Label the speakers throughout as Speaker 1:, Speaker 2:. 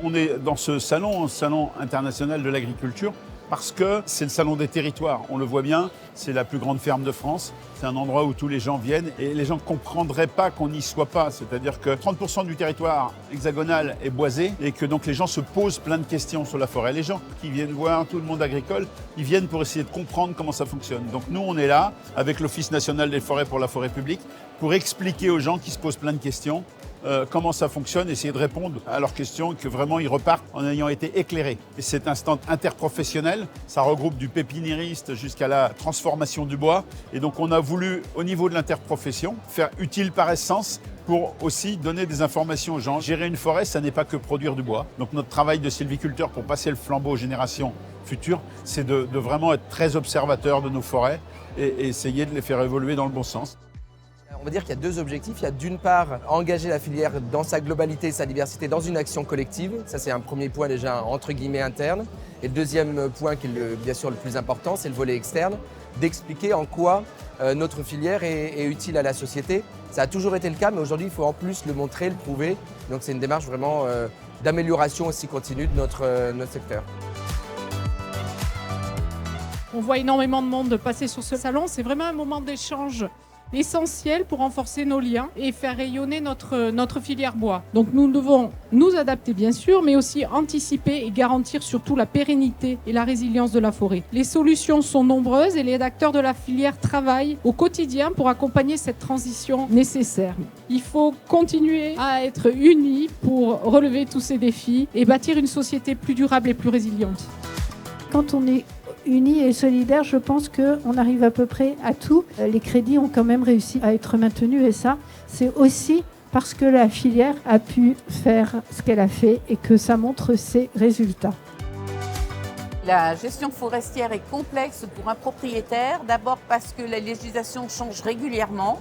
Speaker 1: On est dans ce salon international de l'agriculture, parce que c'est le salon des territoires. On le voit bien, c'est la plus grande ferme de France. C'est un endroit où tous les gens viennent et les gens ne comprendraient pas qu'on n'y soit pas. C'est-à-dire que 30% du territoire hexagonal est boisé et que donc les gens se posent plein de questions sur la forêt. Les gens qui viennent voir tout le monde agricole, ils viennent pour essayer de comprendre comment ça fonctionne. Donc nous, on est là avec l'Office national des forêts pour la forêt publique pour expliquer aux gens qui se posent plein de questions comment ça fonctionne, essayer de répondre à leurs questions et que vraiment ils repartent en ayant été éclairés. Et c'est un stand interprofessionnel, ça regroupe du pépiniériste jusqu'à la transformation du bois. Et donc on a voulu, au niveau de l'interprofession, faire utile par essence pour aussi donner des informations aux gens. Gérer une forêt, ça n'est pas que produire du bois. Donc notre travail de sylviculteur pour passer le flambeau aux générations futures, c'est de vraiment être très observateur de nos forêts et essayer de les faire évoluer dans le bon sens.
Speaker 2: On va dire qu'il y a deux objectifs. Il y a d'une part engager la filière dans sa globalité, sa diversité, dans une action collective. Ça, c'est un premier point déjà entre guillemets interne. Et le deuxième point, qui est bien sûr le plus important, c'est le volet externe, d'expliquer en quoi notre filière est utile à la société. Ça a toujours été le cas, mais aujourd'hui, il faut en plus le montrer, le prouver. Donc c'est une démarche vraiment d'amélioration aussi continue de notre secteur.
Speaker 3: On voit énormément de monde passer sur ce salon. C'est vraiment un moment d'échange essentiel pour renforcer nos liens et faire rayonner notre filière bois. Donc nous devons nous adapter bien sûr, mais aussi anticiper et garantir surtout la pérennité et la résilience de la forêt. Les solutions sont nombreuses et les acteurs de la filière travaillent au quotidien pour accompagner cette transition nécessaire. Il faut continuer à être unis pour relever tous ces défis et bâtir une société plus durable et plus résiliente.
Speaker 4: Quand on est unis et solidaires, je pense qu'on arrive à peu près à tout. Les crédits ont quand même réussi à être maintenus et ça, c'est aussi parce que la filière a pu faire ce qu'elle a fait et que ça montre ses résultats.
Speaker 5: La gestion forestière est complexe pour un propriétaire, d'abord parce que la législation change régulièrement,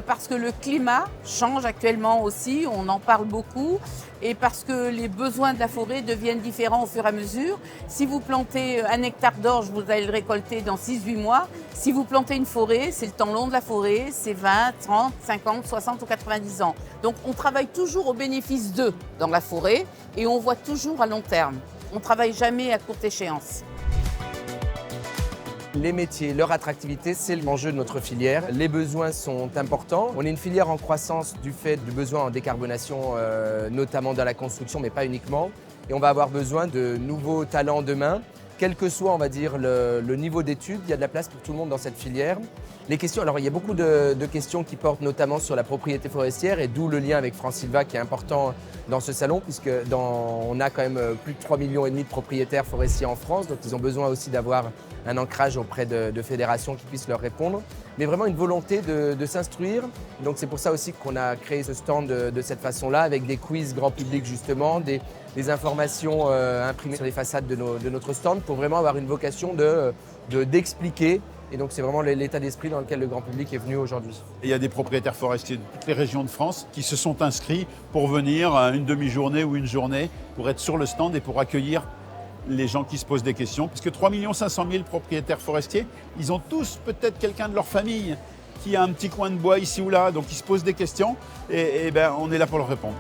Speaker 5: parce que le climat change actuellement aussi, on en parle beaucoup, et parce que les besoins de la forêt deviennent différents au fur et à mesure. Si vous plantez un hectare d'orge, vous allez le récolter dans 6-8 mois. Si vous plantez une forêt, c'est le temps long de la forêt, c'est 20, 30, 50, 60 ou 90 ans. Donc on travaille toujours au bénéfice d'eux dans la forêt et on voit toujours à long terme. On ne travaille jamais à courte échéance.
Speaker 2: Les métiers, leur attractivité, c'est l'enjeu de notre filière. Les besoins sont importants. On est une filière en croissance du fait du besoin en décarbonation, notamment dans la construction, mais pas uniquement. Et on va avoir besoin de nouveaux talents demain. Quel que soit, on va dire, le niveau d'études, il y a de la place pour tout le monde dans cette filière. Les questions, alors il y a beaucoup de questions qui portent notamment sur la propriété forestière et d'où le lien avec France Sylva qui est important dans ce salon puisque on a quand même plus de 3,5 millions de propriétaires forestiers en France, donc ils ont besoin aussi d'avoir un ancrage auprès de fédérations qui puissent leur répondre, mais vraiment une volonté de s'instruire. Donc c'est pour ça aussi qu'on a créé ce stand de cette façon-là, avec des quiz grand public justement, des informations imprimées sur les façades de notre stand pour vraiment avoir une vocation d'expliquer. Et donc c'est vraiment l'état d'esprit dans lequel le grand public est venu aujourd'hui.
Speaker 1: Il y a des propriétaires forestiers de toutes les régions de France qui se sont inscrits pour venir une demi-journée ou une journée pour être sur le stand et pour accueillir les gens qui se posent des questions. Parce que 3 500 000 propriétaires forestiers, ils ont tous peut-être quelqu'un de leur famille qui a un petit coin de bois ici ou là, donc ils se posent des questions et on est là pour leur répondre.